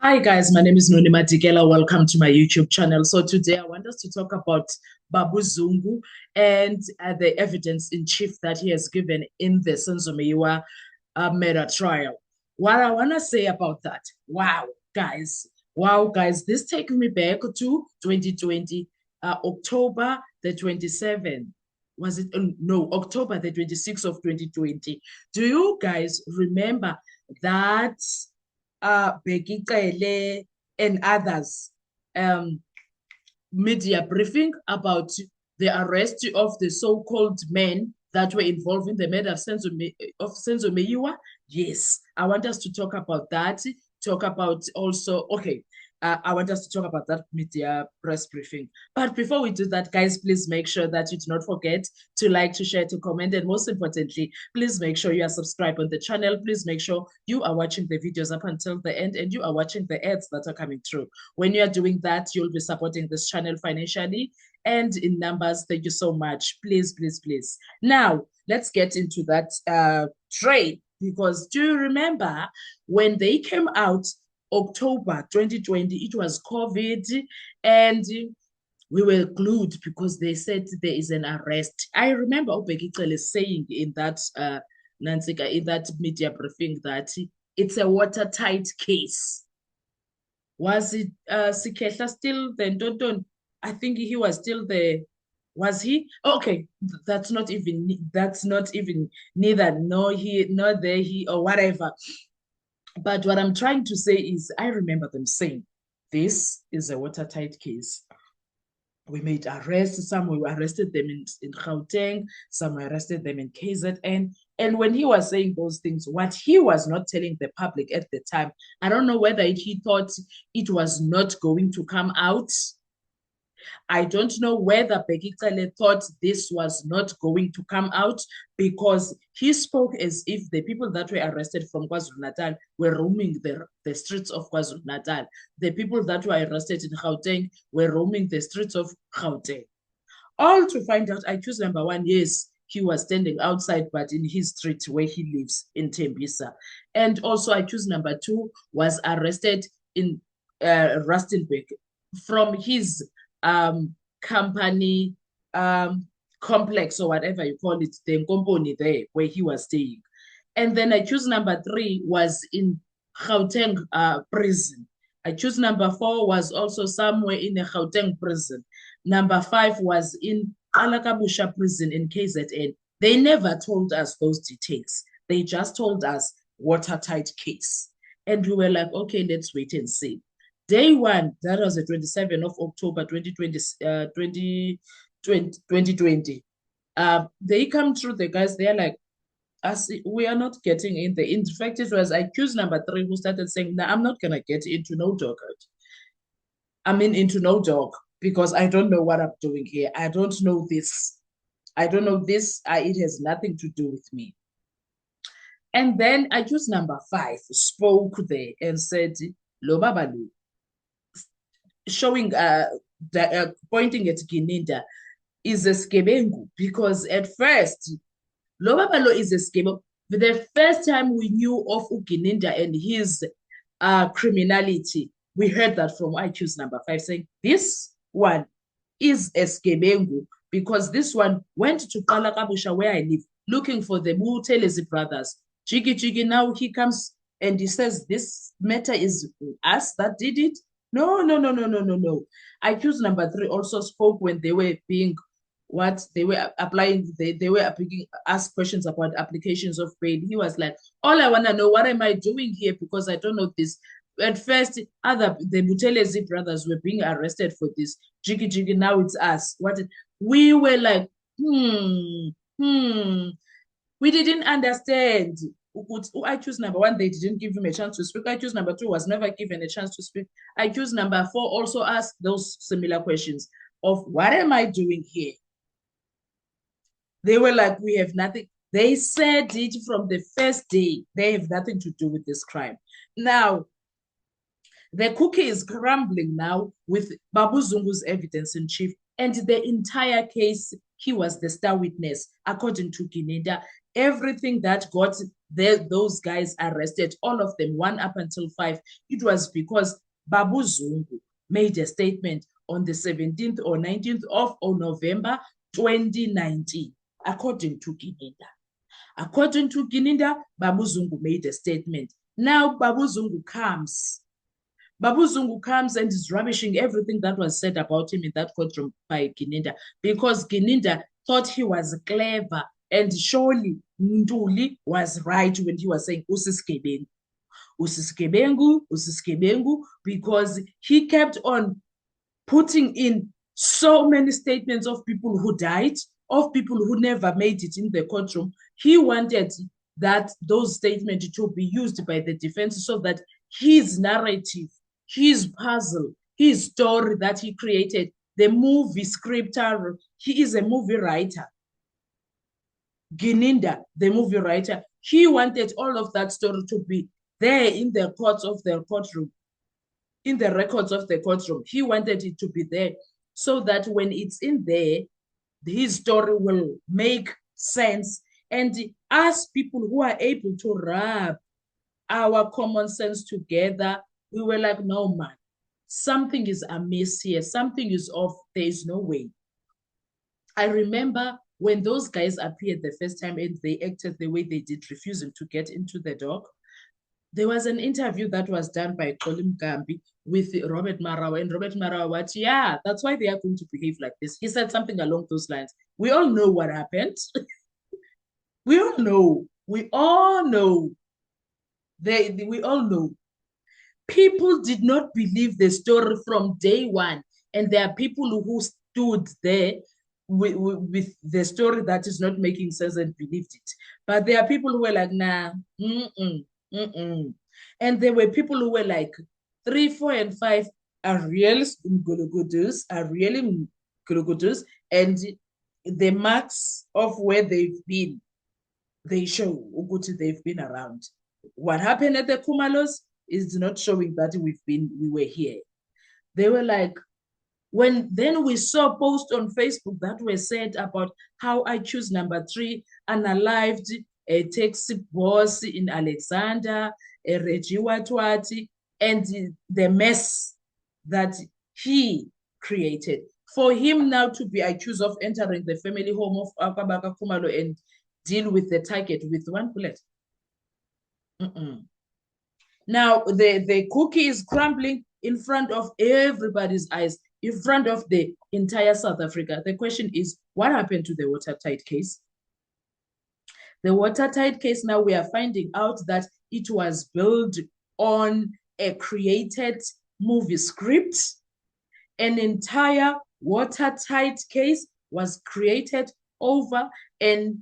Hi guys, my name is Noni Madikela. Welcome to my YouTube channel. So today I want us to talk about Babu Zungu and the evidence in chief that he has given in the Senzo Meyiwa murder trial. What I want to say about that, wow guys, this takes me back to 2020, October the 27th. Was it? No, October the 26th of 2020. Do you guys remember that Becky Kele and others media briefing about the arrest of the so-called men that were involved in the murder of Senzo Meyiwa? Yes, I want us to talk about that. Talk about also, okay, I want us to talk about that media press briefing. But before we do that, guys, please make sure that you do not forget to like, to share, to comment, and most importantly, please make sure you are subscribed on the channel. Please make sure you are watching the videos up until the end and you are watching the ads that are coming through. When you are doing that, you'll be supporting this channel financially and in numbers. Thank you so much. Please, please, please. Now, let's get into that trade, because do you remember when they came out October 2020, it was COVID, and we were glued because they said there is an arrest. I remember Obeki Cele saying in that Nansika, in that media briefing, that it's a watertight case. Was it Sikehla still the Ntonton? I think he was still there. Was he? Okay, that's not even neither nor he nor there he or whatever. But what I'm trying to say is I remember them saying this is a watertight case. We made arrests. Some we arrested them in Gauteng, some we arrested them in KZN. And when he was saying those things, what he was not telling the public at the time, I don't know whether he thought it was not going to come out. I don't know whether Bheki Cele thought this was not going to come out, because he spoke as if the people that were arrested from KwaZulu-Natal were roaming the streets of KwaZulu-Natal. The people that were arrested in Gauteng were roaming the streets of Gauteng. All to find out, accused number one, yes, he was standing outside, but in his street where he lives in Tembisa. And also accused number two was arrested in Rustenburg from his company complex or whatever you call it, the company there where he was staying. And then accused number three was in Gauteng prison. Accused number four was also somewhere in a Gauteng prison. Number five was in Alakabusha prison in KZN. They never told us those details. They just told us watertight case. And we were like, okay, let's wait and see. Day one, that was the 27th of October 2020. They come through, the guys, they're like, we are not getting in there. In fact, it was accused number three who started saying, no, I'm not going to get into no dog. Into no dog, because I don't know what I'm doing here. I don't know this. I don't know this. It has nothing to do with me. And then accused number five spoke there and said, Lo Babalu, showing pointing at Gininda, is a skebengu, because at first Lo Babalo is a skebengu. The first time we knew of Ugininda and his criminality, we heard that from IQ's number five, saying this one is a skebengu, because this one went to Kalakabusha, where I live, looking for the Butelezi brothers. Jiggy, now he comes and he says this matter is us that did it. No. Accused number three also spoke when they were being they were applying, they were asked questions about applications of bail. He was like, all I want to know, what am I doing here? Because I don't know this. At first, the Butelezi brothers were being arrested for this. Jiggy, now it's us. We were like, we didn't understand. I choose number one, they didn't give him a chance to speak. I choose number two, was never given a chance to speak. I choose number four, also asked those similar questions of what am I doing here? They were like, we have nothing. They said it from the first day. They have nothing to do with this crime. Now, the cookie is crumbling now with Babu Zungu's evidence in chief, and the entire case, he was the star witness, according to Gininda. Everything that got those guys arrested, all of them, one up until 5, it was because Babu Zungu made a statement on the 17th or 19th of November 2019, according to Gininda. According to Gininda, Babu Zungu made a statement. Now Babu Zungu comes. Babu Zungu comes and is rubbishing everything that was said about him in that courtroom by Gininda, because Gininda thought he was clever, and surely Ntuli was right when he was saying Usiskebengu. Usiskebengu, Usiskebengu, because he kept on putting in so many statements of people who died, of people who never made it in the courtroom. He wanted that those statements to be used by the defense so that his narrative, his puzzle, his story that he created, the movie scripter, he is a movie writer. Gininda, the movie writer, he wanted all of that story to be there in the courts of the courtroom, in the records of the courtroom. He wanted it to be there so that when it's in there, his story will make sense. And as people who are able to rub our common sense together, we were like, no, man, something is amiss here. Something is off. There is no way. I remember when those guys appeared the first time and they acted the way they did, refusing to get into the dock. There was an interview that was done by Colin Gambi with Robert Marawa, and Robert Marawa was, yeah, that's why they are going to behave like this. He said something along those lines. We all know what happened. We all know. We all know. We all know. People did not believe the story from day one, and there are people who stood there with the story that is not making sense and believed it. But there are people who were like, nah, and there were people who were like 3, 4, and 5 are real Ngulugudus, are really Ngulugudus, and the marks of where they've been, they show Uguti they've been around. What happened at the Kumalos is not showing that we were here. They were like, when then we saw posts on Facebook that were said about how I choose number 3 unalived a taxi boss in Alexander, a Reggie Watwati, and the mess that he created. For him now to be accused of entering the family home of Akabaka Kumalo and deal with the target with 1 bullet. Now, the cookie is crumbling in front of everybody's eyes, in front of the entire South Africa. The question is, what happened to the watertight case? The watertight case, now we are finding out that it was built on a created movie script. An entire watertight case was created over a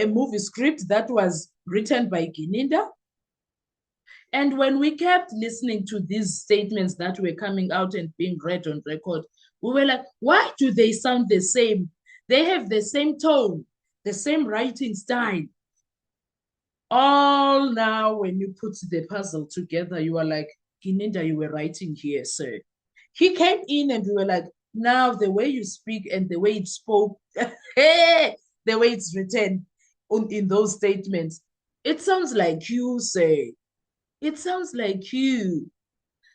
movie script that was written by Gininda. And when we kept listening to these statements that were coming out and being read on record, we were like, why do they sound the same? They have the same tone, the same writing style. All now, when you put the puzzle together, you are like, Gininda, you were writing here, sir. He came in and we were like, now the way you speak and the way it spoke, the way it's written in those statements, it sounds like you, sir. It sounds like you.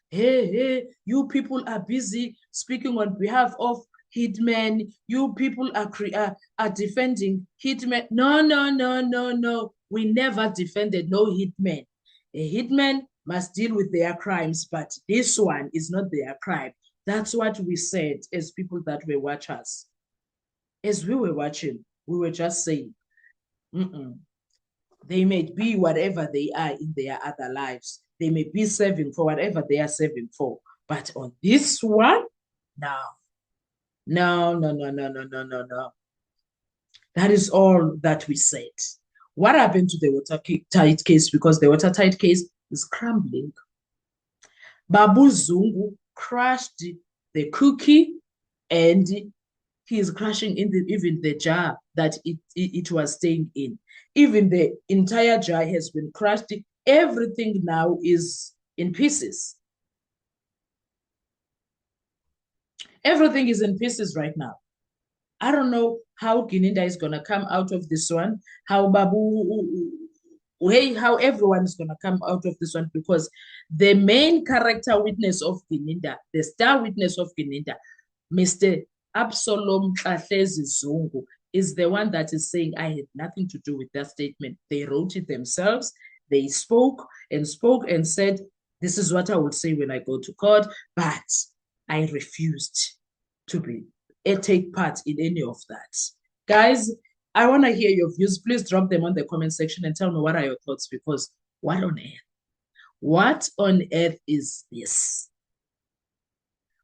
Hey, you people are busy speaking on behalf of hitmen. You people are defending hitmen. No. We never defended no hitmen. A hitman must deal with their crimes, but this one is not their crime. That's what we said as people that were watching us. As we were watching, we were just saying, they may be whatever they are in their other lives. They may be serving for whatever they are serving for. But on this one, no. That is all that we said. What happened to the watertight case? Because the watertight case is crumbling. Babu Zungu crushed the cookie, and he is crashing in even the jar that it was staying in. Even the entire jar has been crushed. Everything now is in pieces. Everything is in pieces right now. I don't know how Gininda is going to come out of this one, how Babu way how everyone is going to come out of this one, because the main character witness of Gininda, the star witness of Gininda, Mr. Absalom Tlahlezi Zungu, is the one that is saying, I had nothing to do with that statement. They wrote it themselves. They spoke and said, this is what I would say when I go to court, but I refused to take part in any of that. Guys, I want to hear your views. Please drop them on the comment section and tell me what are your thoughts, because what on earth? What on earth is this?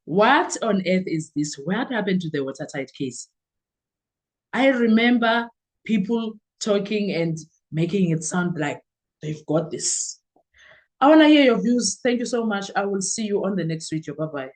What on earth is this? What happened to the watertight case? I remember people talking and making it sound like they've got this. I want to hear your views. Thank you so much. I will see you on the next video. Bye-bye.